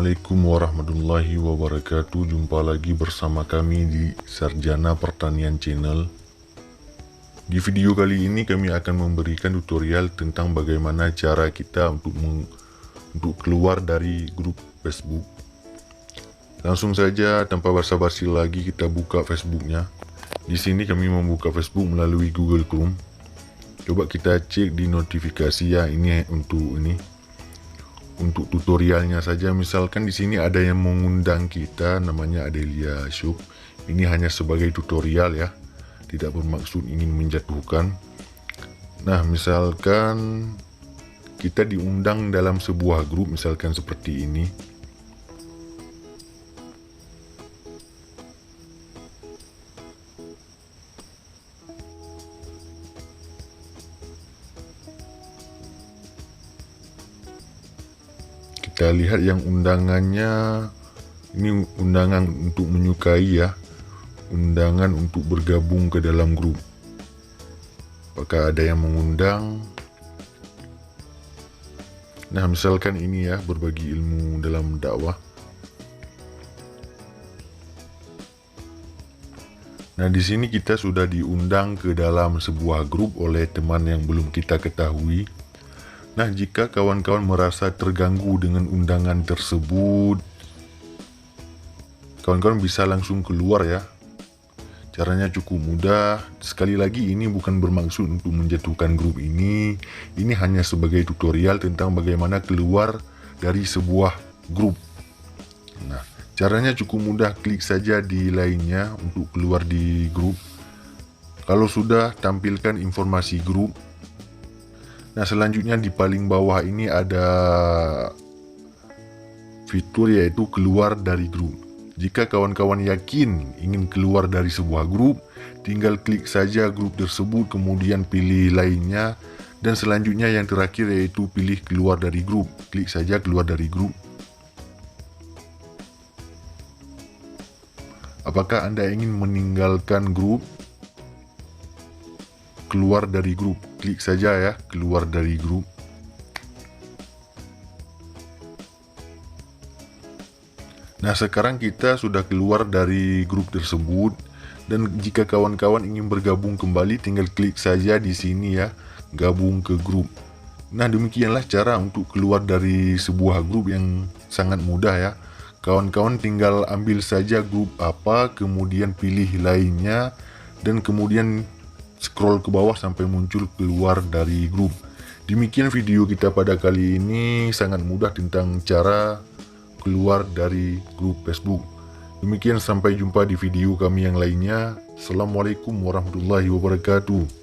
Assalamualaikum warahmatullahi wabarakatuh. Jumpa lagi bersama kami di Sarjana Pertanian Channel. Di video kali ini kami akan memberikan tutorial tentang bagaimana cara kita untuk keluar dari grup Facebook. Langsung saja tanpa basa-basi lagi kita buka Facebooknya. Di sini kami membuka Facebook melalui Google Chrome. Coba kita cek di notifikasi ya, ini untuk tutorialnya saja. Misalkan di sini ada yang mengundang kita, namanya Adelia Shop. Ini hanya sebagai tutorial ya, tidak bermaksud ingin menjatuhkan. Nah, misalkan kita diundang dalam sebuah grup, misalkan seperti ini. Kita lihat yang undangannya, ini undangan untuk menyukai ya, undangan untuk bergabung ke dalam grup. Apakah ada yang mengundang? Nah, misalkan ini ya, berbagi ilmu dalam dakwah. Nah, di sini kita sudah diundang ke dalam sebuah grup oleh teman yang belum kita ketahui. Nah, jika kawan-kawan merasa terganggu dengan undangan tersebut, kawan-kawan bisa langsung keluar ya. Caranya cukup mudah. Sekali lagi, ini bukan bermaksud untuk menjatuhkan grup ini. Ini hanya sebagai tutorial tentang bagaimana keluar dari sebuah grup. Nah, caranya cukup mudah. Klik saja di lainnya untuk keluar di grup. Kalau sudah, tampilkan informasi grup. Nah, selanjutnya di paling bawah ini ada fitur yaitu keluar dari grup. Jika kawan-kawan yakin ingin keluar dari sebuah grup, tinggal klik saja grup tersebut, kemudian pilih lainnya, dan selanjutnya yang terakhir yaitu pilih keluar dari grup. Klik saja keluar dari grup. Apakah Anda ingin meninggalkan grup? Keluar dari grup, klik saja ya, keluar dari grup. Nah, sekarang kita sudah keluar dari grup tersebut, dan jika kawan-kawan ingin bergabung kembali, tinggal klik saja di sini ya, gabung ke grup. Nah, demikianlah cara untuk keluar dari sebuah grup yang sangat mudah ya. Kawan-kawan tinggal ambil saja grup apa, kemudian pilih lainnya, dan kemudian scroll ke bawah sampai muncul keluar dari grup. Demikian video kita pada kali ini, sangat mudah tentang cara keluar dari grup Facebook. Demikian, sampai jumpa di video kami yang lainnya. Assalamualaikum warahmatullahi wabarakatuh.